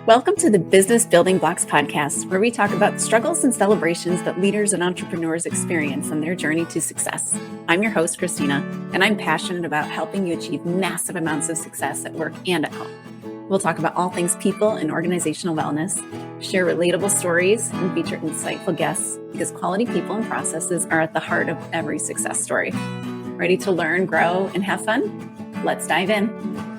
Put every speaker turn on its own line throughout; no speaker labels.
Welcome to the Business Building Blocks podcast, where we talk about struggles and celebrations that leaders and entrepreneurs experience on their journey to success. I'm your host, Kristina, and I'm passionate about helping you achieve massive amounts of success at work and at home. We'll talk about all things people and organizational wellness, share relatable stories, and feature insightful guests because quality people and processes are at the heart of every success story. Ready to learn, grow, and have fun? Let's dive in.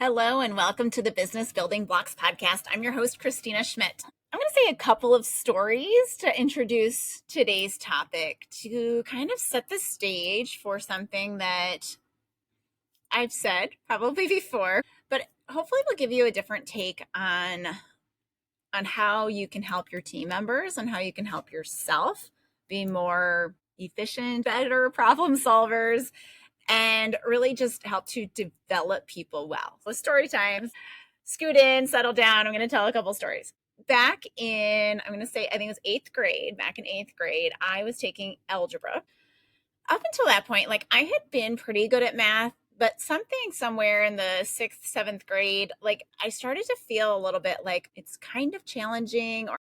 Hello, and welcome to the Business Building Blocks podcast. I'm your host, Kristina Schmitt. I'm going to say a couple of stories to introduce today's topic to kind of set the stage for something that I've said probably before, but hopefully will give you a different take on how you can help your team members and how you can help yourself be more efficient, better problem solvers, and really just help to develop people well. So story time, scoot in, settle down. I'm going to tell a couple stories. Back in, I'm going to say, I think it was eighth grade, I was taking algebra. Up until that point, I had been pretty good at math, but something somewhere in the 6th, 7th grade, I started to feel a little bit like it's kind of challenging, or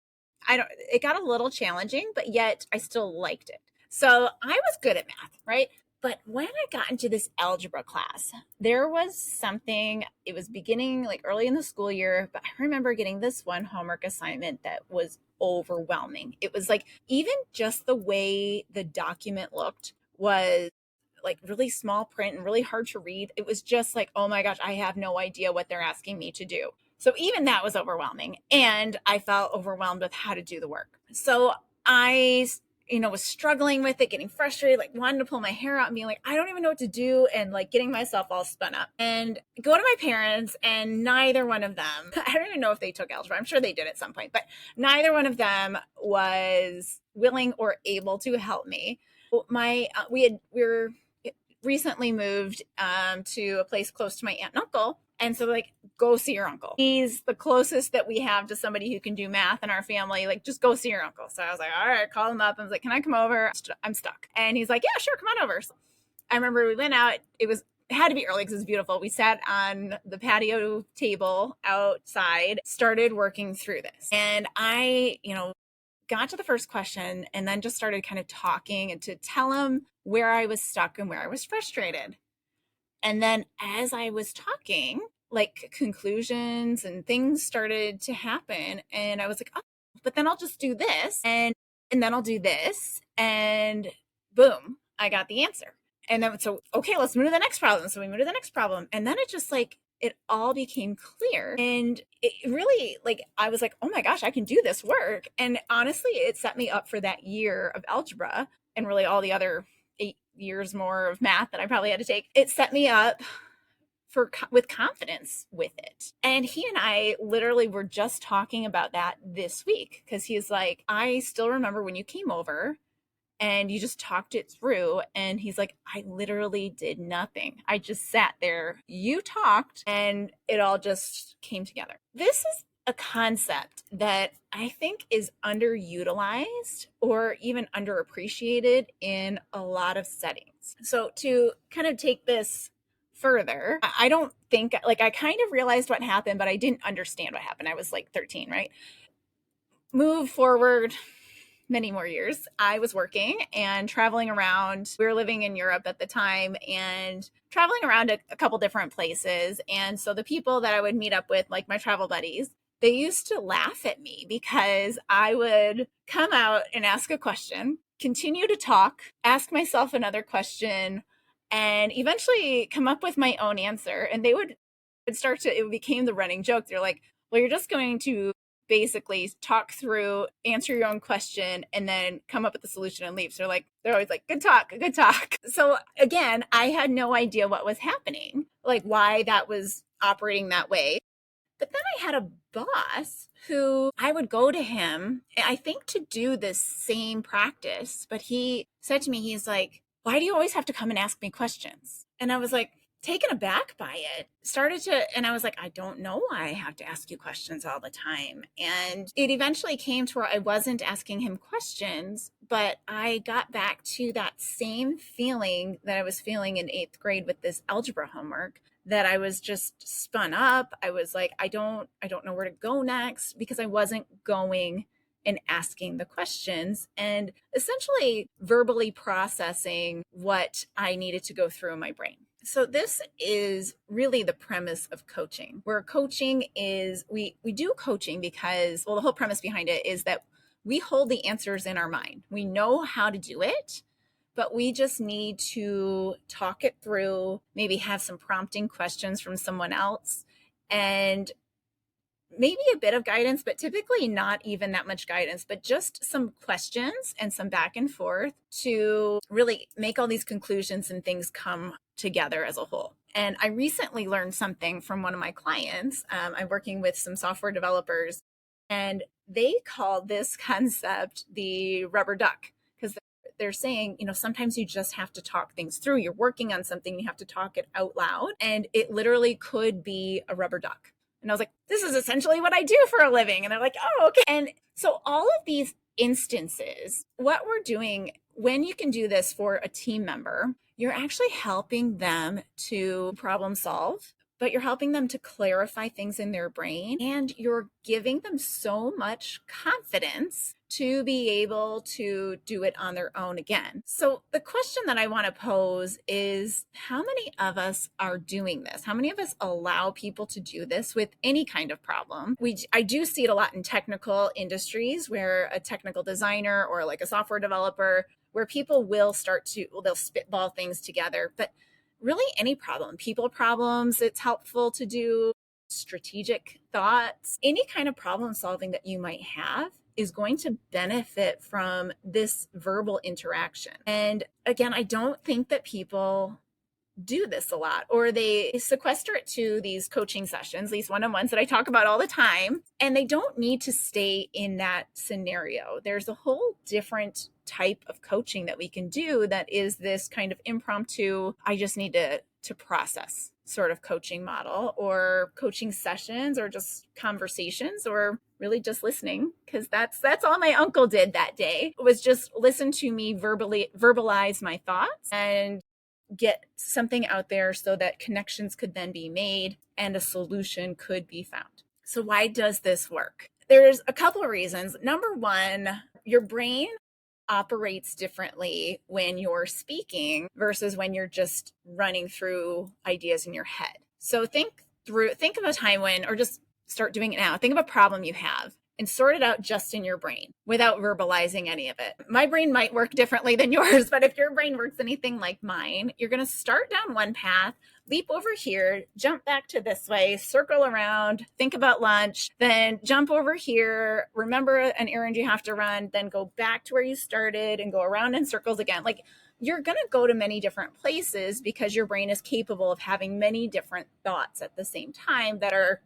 it got a little challenging, but yet I still liked it. So I was good at math, right? But when I got into this algebra class, there was something, it was beginning early in the school year, but I remember getting this one homework assignment that was overwhelming. It was even just the way the document looked was really small print and really hard to read. It was just oh my gosh, I have no idea what they're asking me to do. So even that was overwhelming, and I felt overwhelmed with how to do the work. So I was struggling with it, getting frustrated, wanting to pull my hair out and being I don't even know what to do, and getting myself all spun up. And go to my parents, and neither one of them, I don't even know if they took algebra. I'm sure they did at some point, but neither one of them was willing or able to help me. We were recently moved to a place close to my aunt and uncle. And so go see your uncle. He's the closest that we have to somebody who can do math in our family. Just go see your uncle. So I was all right, call him up. I was can I come over? I'm stuck. And he's yeah, sure, come on over. So I remember we went out. It had to be early because it was beautiful. We sat on the patio table outside, started working through this. And I, got to the first question and then just started kind of talking and to tell him where I was stuck and where I was frustrated. And then as I was talking, conclusions and things started to happen. And I was oh, but then I'll just do this and then I'll do this. And boom, I got the answer. And then, so, okay, let's move to the next problem. So we moved to the next problem. And then it just it all became clear. And it really, I was oh my gosh, I can do this work. And honestly, it set me up for that year of algebra and really all the other 8 years more of math that I probably had to take. It set me up with confidence with it. And he and I literally were just talking about that this week, because he's I still remember when you came over and you just talked it through. And he's I literally did nothing. I just sat there, you talked, and it all just came together. This is a concept that I think is underutilized or even underappreciated in a lot of settings. So to kind of take this further, I don't think, I kind of realized what happened, but I didn't understand what happened. I was 13, right? Move forward many more years. I was working and traveling around. We were living in Europe at the time and traveling around a couple different places. And so the people that I would meet up with, my travel buddies, they used to laugh at me because I would come out and ask a question, continue to talk, ask myself another question, and eventually come up with my own answer. And they would it became the running joke. They're well, you're just going to basically talk through, answer your own question, and then come up with the solution and leave. So they're always good talk, good talk. So again, I had no idea what was happening, why that was operating that way. But then I had a boss who I would go to him, I think to do this same practice, but he said to me, he's why do you always have to come and ask me questions? And I was taken aback by it. And I was like, I don't know why I have to ask you questions all the time. And it eventually came to where I wasn't asking him questions, but I got back to that same feeling that I was feeling in 8th grade with this algebra homework, that I was just spun up. I was like, I don't know where to go next, because I wasn't going and asking the questions and essentially verbally processing what I needed to go through in my brain. So this is really the premise of coaching, where coaching is, we do coaching because, well, the whole premise behind it is that we hold the answers in our mind. We know how to do it, but we just need to talk it through, maybe have some prompting questions from someone else, and maybe a bit of guidance, but typically not even that much guidance, but just some questions and some back and forth to really make all these conclusions and things come together as a whole. And I recently learned something from one of my clients. I'm working with some software developers, and they call this concept the rubber duck, because they're saying, sometimes you just have to talk things through. You're working on something, you have to talk it out loud, and it literally could be a rubber duck. And I was like, this is essentially what I do for a living. And they're like, oh, okay. And so all of these instances, what we're doing when you can do this for a team member, you're actually helping them to problem solve, but you're helping them to clarify things in their brain, and you're giving them so much confidence to be able to do it on their own again. So the question that I want to pose is, how many of us are doing this? How many of us allow people to do this with any kind of problem? I do see it a lot in technical industries, where a technical designer or like a software developer, where people will they'll spitball things together, but really any problem, people problems, it's helpful to do strategic thoughts. Any kind of problem solving that you might have is going to benefit from this verbal interaction. And again, I don't think that people do this a lot, or they sequester it to these coaching sessions, these one-on-ones that I talk about all the time, and they don't need to stay in that scenario. There's a whole different type of coaching that we can do that is this kind of impromptu, I just need to process sort of coaching model, or coaching sessions, or just conversations, or really just listening, because that's all my uncle did that day, was just listen to me verbalize my thoughts and get something out there so that connections could then be made and a solution could be found. So why does this work? There's a couple of reasons. Number one, your brain operates differently when you're speaking versus when you're just running through ideas in your head. So think of a time when, or just start doing it now. Think of a problem you have and sort it out just in your brain without verbalizing any of it. My brain might work differently than yours, but if your brain works anything like mine, you're going to start down one path, leap over here, jump back to this way, circle around, think about lunch, then jump over here, remember an errand you have to run, then go back to where you started and go around in circles again. Like, you're going to go to many different places because your brain is capable of having many different thoughts at the same time that are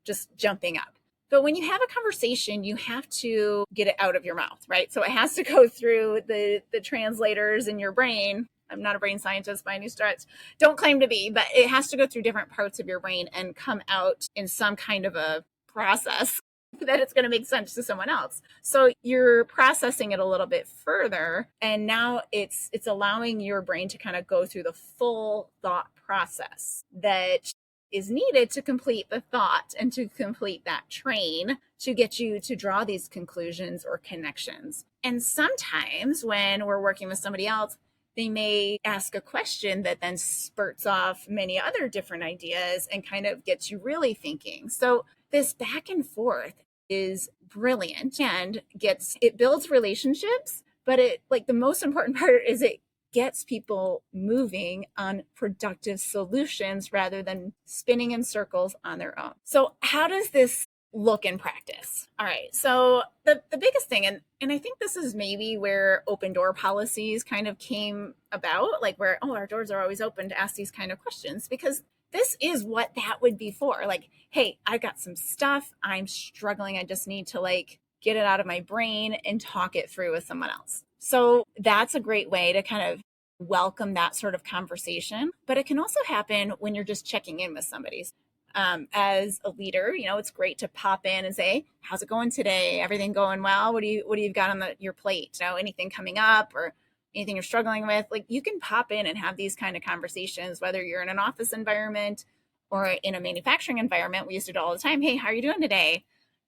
just jumping up. But when you have a conversation, you have to get it out of your mouth, right? So it has to go through the translators in your brain. I'm not a brain scientist by any stretch. Don't claim to be, but it has to go through different parts of your brain and come out in some kind of a process that it's going to make sense to someone else. So you're processing it a little bit further, and now it's allowing your brain to kind of go through the full thought process that is needed to complete the thought and to complete that train to get you to draw these conclusions or connections. And sometimes when we're working with somebody else, they may ask a question that then spurts off many other different ideas and kind of gets you really thinking. So this back and forth is brilliant, and it builds relationships, but the most important part is it gets people moving on productive solutions rather than spinning in circles on their own. So how does this look in practice? All right. So the biggest thing, and I think this is maybe where open door policies kind of came about, like where, our doors are always open to ask these kind of questions, because this is what that would be for. Like, hey, I got some stuff, I'm struggling, I just need to get it out of my brain and talk it through with someone else. So that's a great way to kind of welcome that sort of conversation. But it can also happen when you're just checking in with somebody. As a leader, it's great to pop in and say, how's it going today? Everything going well? What do you got on your plate? Anything coming up or anything you're struggling with? Like, you can pop in and have these kind of conversations, whether you're in an office environment or in a manufacturing environment. We used to do it all the time. Hey, how are you doing today?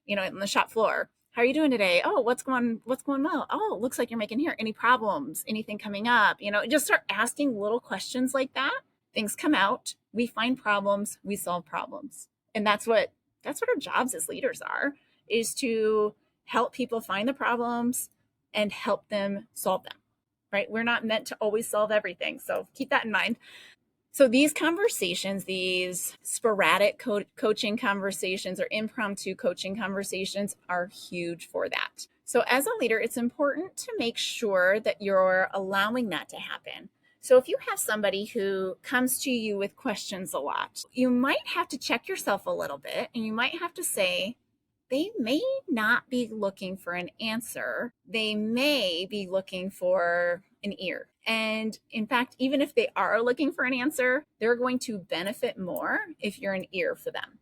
In the shop floor. How are you doing today? Oh, what's going well? Oh, looks like you're making here. Any problems? Anything coming up? Just start asking little questions like that. Things come out. We find problems. We solve problems. And that's what our jobs as leaders are, is to help people find the problems and help them solve them, right? We're not meant to always solve everything. So keep that in mind. So these conversations, these sporadic coaching conversations or impromptu coaching conversations are huge for that. So as a leader, it's important to make sure that you're allowing that to happen. So if you have somebody who comes to you with questions a lot, you might have to check yourself a little bit, and you might have to say, they may not be looking for an answer. They may be looking for an ear. And in fact, even if they are looking for an answer, they're going to benefit more if you're an ear for them.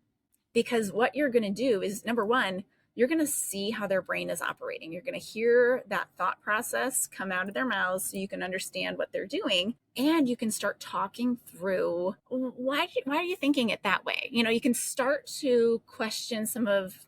Because what you're going to do is, number one, you're going to see how their brain is operating. You're going to hear that thought process come out of their mouths so you can understand what they're doing. And you can start talking through, why are you thinking it that way? You can start to question some of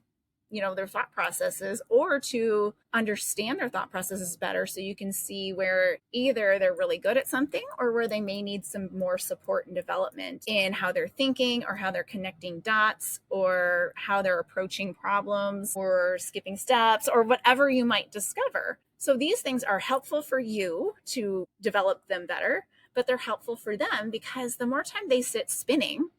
their thought processes, or to understand their thought processes better, so you can see where either they're really good at something or where they may need some more support and development in how they're thinking or how they're connecting dots or how they're approaching problems or skipping steps or whatever you might discover. So these things are helpful for you to develop them better, but they're helpful for them because the more time they sit spinning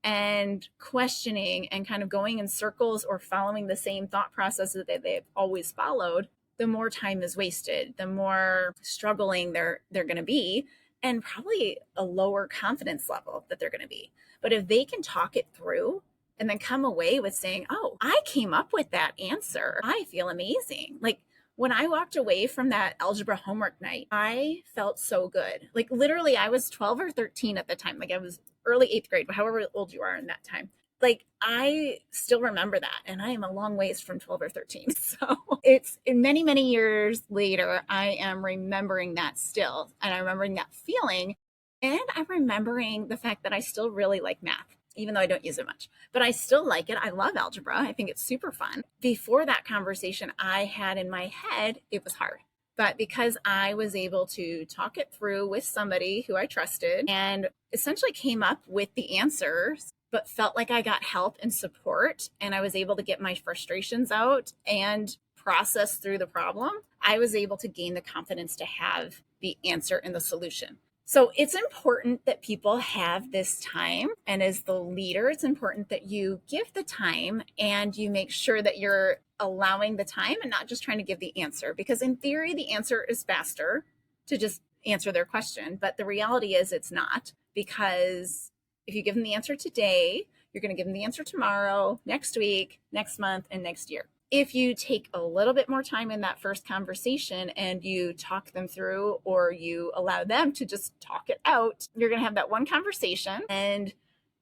and questioning and kind of going in circles or following the same thought processes that they've always followed, the more time is wasted, the more struggling they're going to be, and probably a lower confidence level that they're going to be. But if they can talk it through and then come away with saying, oh, I came up with that answer, I feel amazing. Like, when I walked away from that algebra homework night, I felt so good. Like, literally, I was 12 or 13 at the time. Like, I was early 8th grade, however old you are in that time. Like, I still remember that. And I am a long ways from 12 or 13. So it's many, many years later, I am remembering that still. And I'm remembering that feeling. And I'm remembering the fact that I still really like math, even though I don't use it much, but I still like it. I love algebra. I think it's super fun. Before that conversation I had in my head, it was hard. But because I was able to talk it through with somebody who I trusted and essentially came up with the answers, but felt like I got help and support, and I was able to get my frustrations out and process through the problem, I was able to gain the confidence to have the answer and the solution. So it's important that people have this time. And as the leader, it's important that you give the time and you make sure that you're allowing the time and not just trying to give the answer. Because in theory, the answer is faster to just answer their question. But the reality is it's not, because if you give them the answer today, you're going to give them the answer tomorrow, next week, next month, and next year. If you take a little bit more time in that first conversation and you talk them through, or you allow them to just talk it out, you're going to have that one conversation, and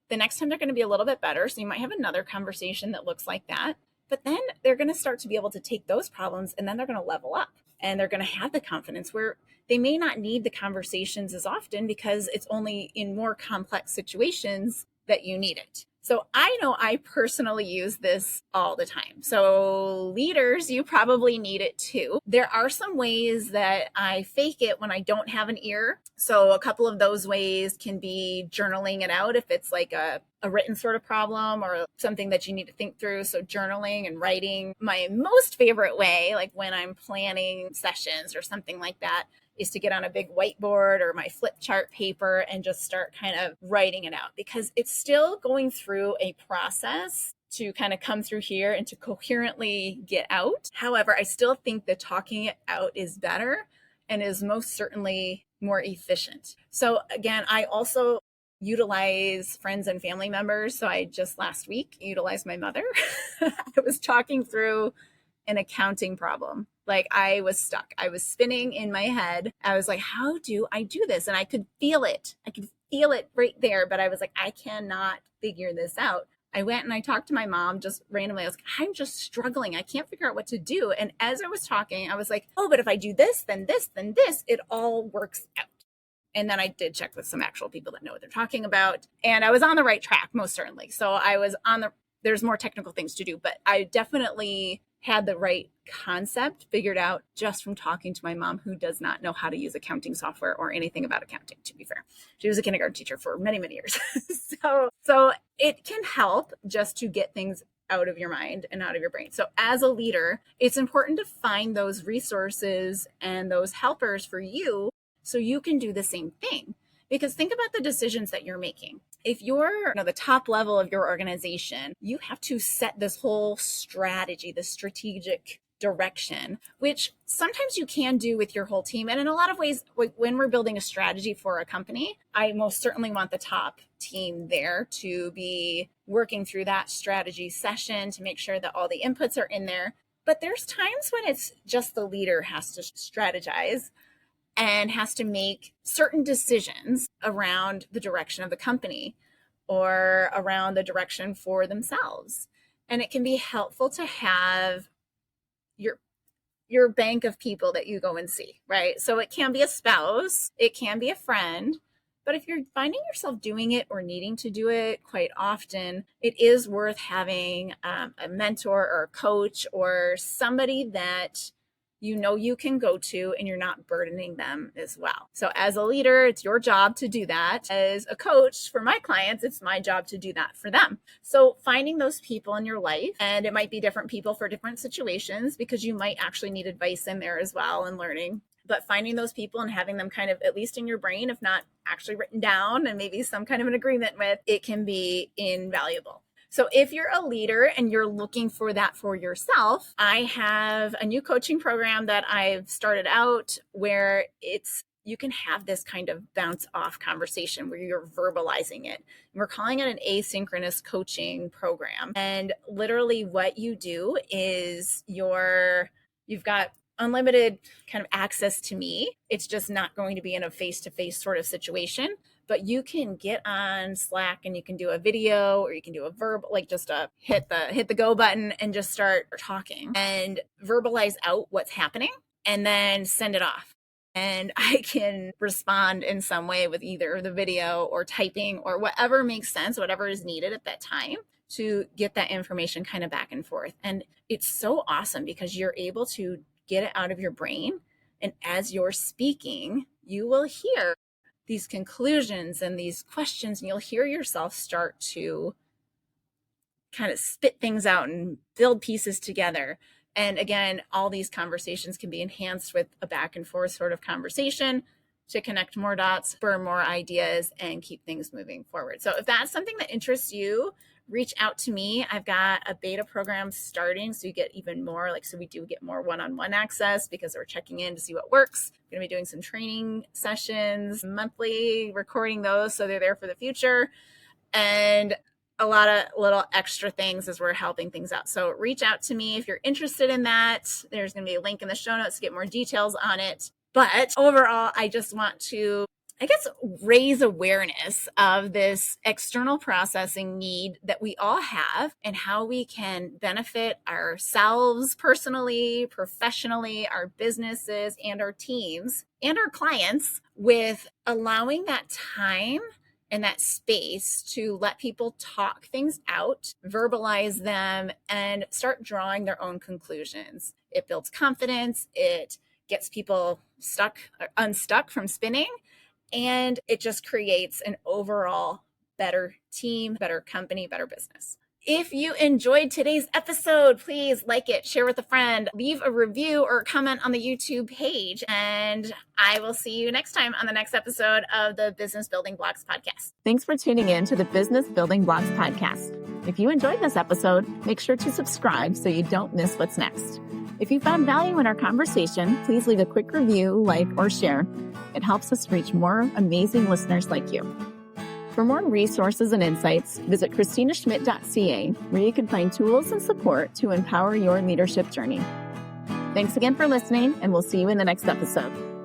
the next time they're going to be a little bit better. So you might have another conversation that looks like that, but then they're going to start to be able to take those problems, and then they're going to level up, and they're going to have the confidence where they may not need the conversations as often, because it's only in more complex situations that you need it. So I know I personally use this all the time. So leaders, you probably need it too. There are some ways that I fake it when I don't have an ear. So a couple of those ways can be journaling it out if it's like a written sort of problem or something that you need to think through. So journaling and writing. My most favorite way, like when I'm planning sessions or something like that, is to get on a big whiteboard or my flip chart paper and just start kind of writing it out, because it's still going through a process to kind of come through here and to coherently get out. However, I still think that talking it out is better and is most certainly more efficient. So again, I also utilize friends and family members. So I just last week utilized my mother. I was talking through an accounting problem. Like I was stuck. I was spinning in my head. I was like, how do I do this? And I could feel it. I could feel it right there. But I was like, I cannot figure this out. I went and I talked to my mom just randomly. I was like, I'm just struggling. I can't figure out what to do. And as I was talking, I was like, oh, but if I do this, then this, then this, it all works out. And then I did check with some actual people that know what they're talking about. And I was on the right track, most certainly. So I was there's more technical things to do, but I definitely had the right concept figured out just from talking to my mom, who does not know how to use accounting software or anything about accounting, to be fair. She was a kindergarten teacher for many, many years. So it can help just to get things out of your mind and out of your brain. So as a leader, it's important to find those resources and those helpers for you so you can do the same thing. Because think about the decisions that you're making. If you're the top level of your organization, you have to set this whole strategy, the strategic direction, which sometimes you can do with your whole team. And in a lot of ways, when we're building a strategy for a company, I most certainly want the top team there to be working through that strategy session to make sure that all the inputs are in there. But there's times when it's just the leader has to strategize and has to make certain decisions around the direction of the company or around the direction for themselves. And it can be helpful to have your bank of people that you go and see, right? So it can be a spouse, it can be a friend, but if you're finding yourself doing it or needing to do it quite often, it is worth having a mentor or a coach or somebody that you can go to and you're not burdening them as well. So as a leader, it's your job to do that. As a coach for my clients, it's my job to do that for them. So finding those people in your life, and it might be different people for different situations because you might actually need advice in there as well and learning. But finding those people and having them kind of at least in your brain, if not actually written down and maybe some kind of an agreement with, it can be invaluable. So if you're a leader and you're looking for that for yourself, I have a new coaching program that I've started out where you can have this kind of bounce off conversation where you're verbalizing it. And we're calling it an asynchronous coaching program. And literally what you do is you've got unlimited kind of access to me. It's just not going to be in a face-to-face sort of situation. But you can get on Slack and you can do a video or you can do a verbal, like just hit the go button and just start talking and verbalize out what's happening and then send it off. And I can respond in some way with either the video or typing or whatever makes sense, whatever is needed at that time to get that information kind of back and forth. And it's so awesome because you're able to get it out of your brain. And as you're speaking, you will hear these conclusions and these questions, and you'll hear yourself start to kind of spit things out and build pieces together. And again, all these conversations can be enhanced with a back and forth sort of conversation to connect more dots, spur more ideas, and keep things moving forward. So if that's something that interests you, reach out to me. I've got a beta program starting, so you get even more, so we do get more one-on-one access because we're checking in to see what works. We're going to be doing some training sessions monthly, recording those so they're there for the future, and a lot of little extra things as we're helping things out. So reach out to me if you're interested in that. There's going to be a link in the show notes to get more details on it. But overall, I just want to raise awareness of this external processing need that we all have and how we can benefit ourselves personally, professionally, our businesses and our teams and our clients with allowing that time and that space to let people talk things out, verbalize them, and start drawing their own conclusions. It builds confidence. It gets people unstuck from spinning. And it just creates an overall better team, better company, better business. If you enjoyed today's episode, please like it, share with a friend, leave a review or comment on the YouTube page. And I will see you next time on the next episode of the Business Building Blocks podcast.
Thanks for tuning in to the Business Building Blocks podcast. If you enjoyed this episode, make sure to subscribe so you don't miss what's next. If you found value in our conversation, please leave a quick review, like, or share. It helps us reach more amazing listeners like you. For more resources and insights, visit KristinaSchmitt.ca, where you can find tools and support to empower your leadership journey. Thanks again for listening, and we'll see you in the next episode.